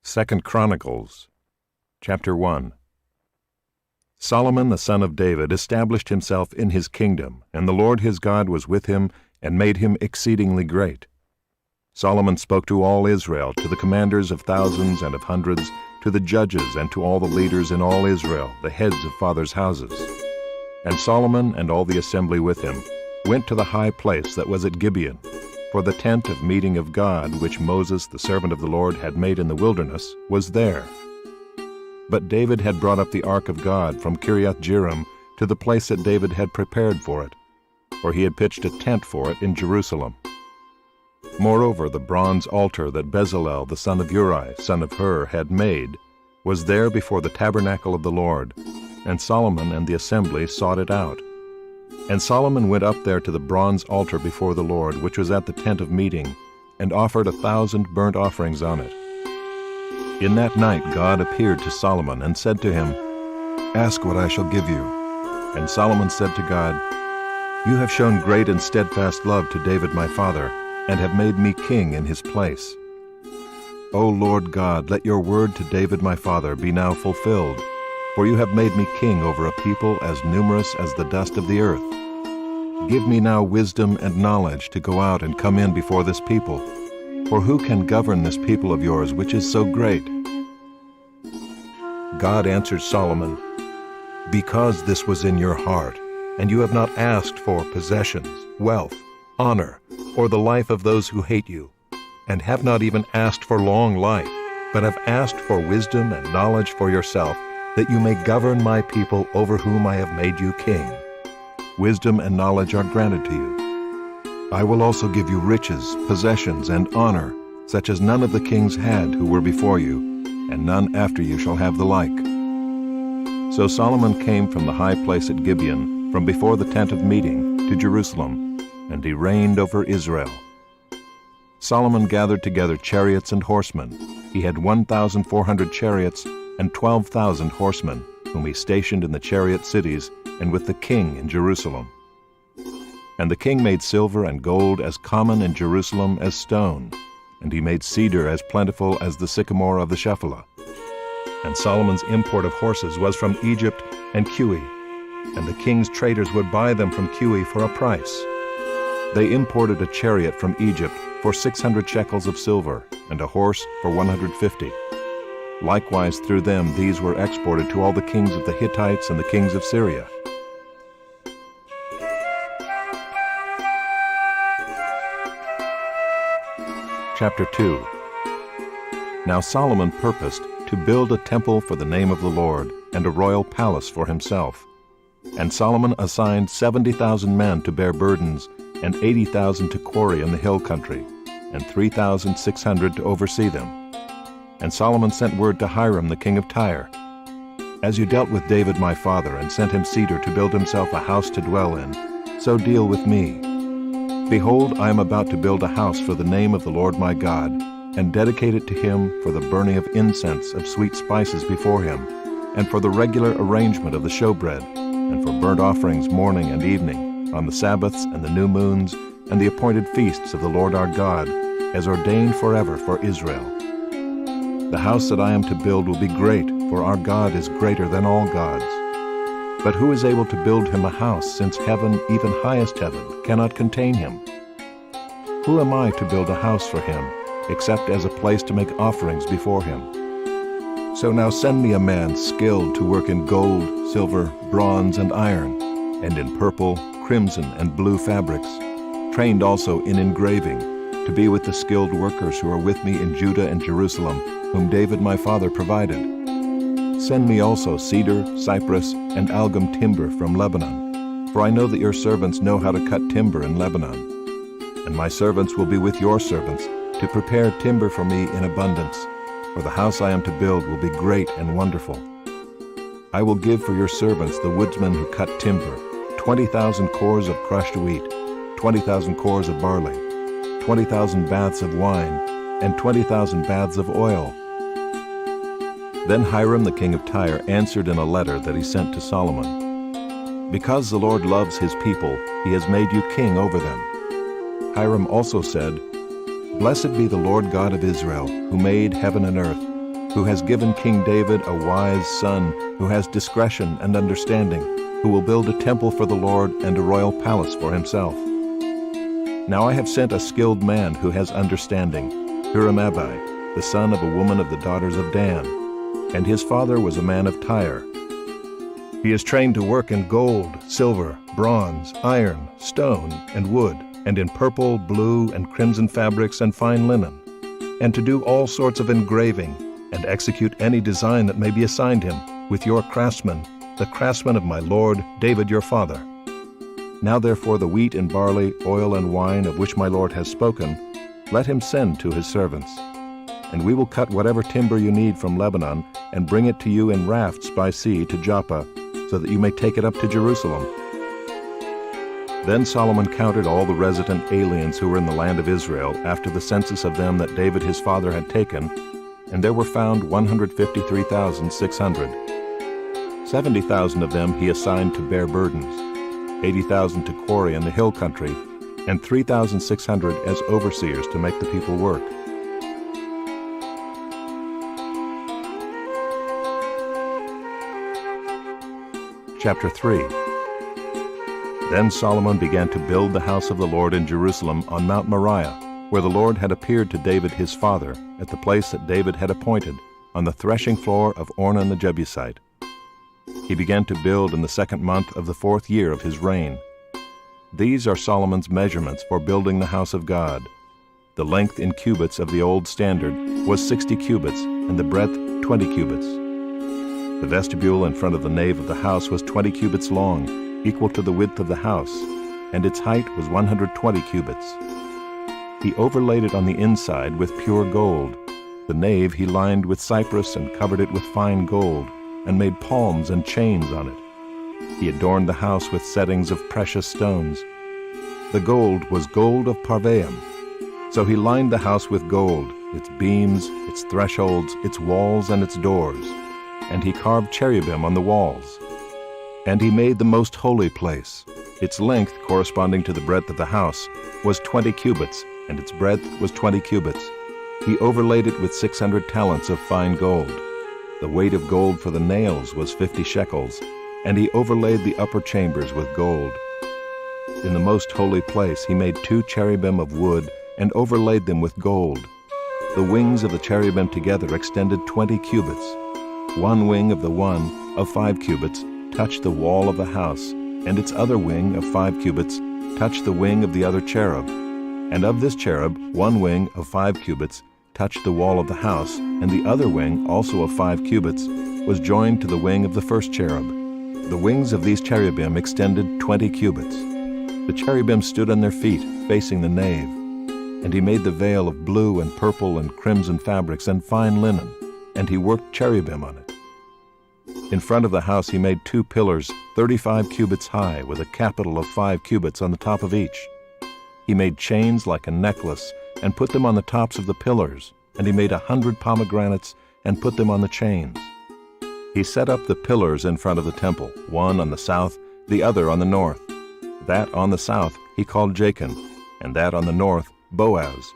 2 Chronicles, chapter 1. Solomon the son of David established himself in his kingdom, and the Lord his God was with him, and made him exceedingly great. Solomon spoke to all Israel, to the commanders of thousands and of hundreds, to the judges and to all the leaders in all Israel, the heads of fathers' houses. And Solomon and all the assembly with him went to the high place that was at Gibeon, for the tent of meeting of God, which Moses the servant of the Lord had made in the wilderness, was there. But David had brought up the ark of God from Kiriath-jearim to the place that David had prepared for it, for he had pitched a tent for it in Jerusalem. Moreover, the bronze altar that Bezalel the son of Uri, son of Hur, had made, was there before the tabernacle of the Lord, and Solomon and the assembly sought it out. And Solomon went up there to the bronze altar before the Lord, which was at the tent of meeting, and offered 1,000 burnt offerings on it. In that night God appeared to Solomon and said to him, "Ask what I shall give you." And Solomon said to God, "You have shown great and steadfast love to David my father, and have made me king in his place. O Lord God, let your word to David my father be now fulfilled, for you have made me king over a people as numerous as the dust of the earth. Give me now wisdom and knowledge to go out and come in before this people, for who can govern this people of yours, which is so great?" God answered Solomon, "Because this was in your heart, and you have not asked for possessions, wealth, honor, or the life of those who hate you, and have not even asked for long life, but have asked for wisdom and knowledge for yourself, that you may govern my people over whom I have made you king. Wisdom and knowledge are granted to you. I will also give you riches, possessions, and honor, such as none of the kings had who were before you, and none after you shall have the like." So Solomon came from the high place at Gibeon, from before the tent of meeting, to Jerusalem, and he reigned over Israel. Solomon gathered together chariots and horsemen. He had 1,400 chariots and 12,000 horsemen, whom he stationed in the chariot cities and with the king in Jerusalem. And the king made silver and gold as common in Jerusalem as stone, and he made cedar as plentiful as the sycamore of the Shephelah. And Solomon's import of horses was from Egypt and Cui, and the king's traders would buy them from Cui for a price. They imported a chariot from Egypt for 600 shekels of silver, and a horse for 150. Likewise through them these were exported to all the kings of the Hittites and the kings of Syria. Chapter 2. Now Solomon purposed to build a temple for the name of the Lord, and a royal palace for himself. And Solomon assigned 70,000 men to bear burdens, and 80,000 to quarry in the hill country, and 3,600 to oversee them. And Solomon sent word to Hiram the king of Tyre, "As you dealt with David my father, and sent him cedar to build himself a house to dwell in, so deal with me. Behold, I am about to build a house for the name of the Lord my God, and dedicate it to him for the burning of incense of sweet spices before him, and for the regular arrangement of the showbread, and for burnt offerings morning and evening, on the Sabbaths and the new moons, and the appointed feasts of the Lord our God, as ordained forever for Israel. The house that I am to build will be great, for our God is greater than all gods. But who is able to build him a house, since heaven, even highest heaven, cannot contain him? Who am I to build a house for him, except as a place to make offerings before him? So now send me a man skilled to work in gold, silver, bronze, and iron, and in purple, crimson, and blue fabrics, trained also in engraving, to be with the skilled workers who are with me in Judah and Jerusalem, whom David my father provided. Send me also cedar, cypress, and algum timber from Lebanon, for I know that your servants know how to cut timber in Lebanon. And my servants will be with your servants to prepare timber for me in abundance, for the house I am to build will be great and wonderful. I will give for your servants, the woodsmen who cut timber, 20,000 cores of crushed wheat, 20,000 cores of barley, 20,000 baths of wine, and 20,000 baths of oil." Then Hiram the king of Tyre answered in a letter that he sent to Solomon, "Because the Lord loves his people, he has made you king over them." Hiram also said, "Blessed be the Lord God of Israel, who made heaven and earth, who has given King David a wise son, who has discretion and understanding, who will build a temple for the Lord and a royal palace for himself. Now I have sent a skilled man who has understanding, Huram-Abi, the son of a woman of the daughters of Dan, and his father was a man of Tyre. He is trained to work in gold, silver, bronze, iron, stone, and wood, and in purple, blue, and crimson fabrics and fine linen, and to do all sorts of engraving, and execute any design that may be assigned him, with your craftsmen, the craftsmen of my lord David your father. Now therefore the wheat and barley, oil and wine of which my lord has spoken, let him send to his servants. And we will cut whatever timber you need from Lebanon, and bring it to you in rafts by sea to Joppa, so that you may take it up to Jerusalem. Then Solomon counted all the resident aliens who were in the land of Israel after the census of them that David his father had taken, and there were found 153,600. 70,000 of them he assigned to bear burdens, 80,000 to quarry in the hill country, and 3,600 as overseers to make the people work. Chapter 3. Then Solomon began to build the house of the Lord in Jerusalem on Mount Moriah, where the Lord had appeared to David his father, at the place that David had appointed, on the threshing floor of Ornan the Jebusite. He began to build in the 2nd month of the 4th year of his reign. These are Solomon's measurements for building the house of God. The length in cubits of the old standard was 60 cubits, and the breadth 20 cubits. The vestibule in front of the nave of the house was 20 cubits long, equal to the width of the house, and its height was 120 cubits. He overlaid it on the inside with pure gold. The nave he lined with cypress and covered it with fine gold, and made palms and chains on it. He adorned the house with settings of precious stones. The gold was gold of Parvaim. So he lined the house with gold, its beams, its thresholds, its walls, and its doors. And he carved cherubim on the walls. And he made the most holy place. Its length, corresponding to the breadth of the house, was 20 cubits, and its breadth was 20 cubits. He overlaid it with 600 talents of fine gold. The weight of gold for the nails was 50 shekels, and he overlaid the upper chambers with gold. In the most holy place he made 2 cherubim of wood, and overlaid them with gold. The wings of the cherubim together extended 20 cubits. One wing of the one, of 5 cubits, touched the wall of the house, and its other wing of 5 cubits touched the wing of the other cherub. And of this cherub, one wing of 5 cubits touched the wall of the house, and the other wing, also of 5 cubits, was joined to the wing of the first cherub. The wings of these cherubim extended 20 cubits. The cherubim stood on their feet, facing the nave. And he made the veil of blue and purple and crimson fabrics and fine linen, and he worked cherubim on it. In front of the house he made 2 pillars, 35 cubits high, with a capital of 5 cubits on the top of each. He made chains like a necklace, and put them on the tops of the pillars, and he made 100 pomegranates, and put them on the chains. He set up the pillars in front of the temple, one on the south, the other on the north. That on the south he called Jachin, and that on the north Boaz.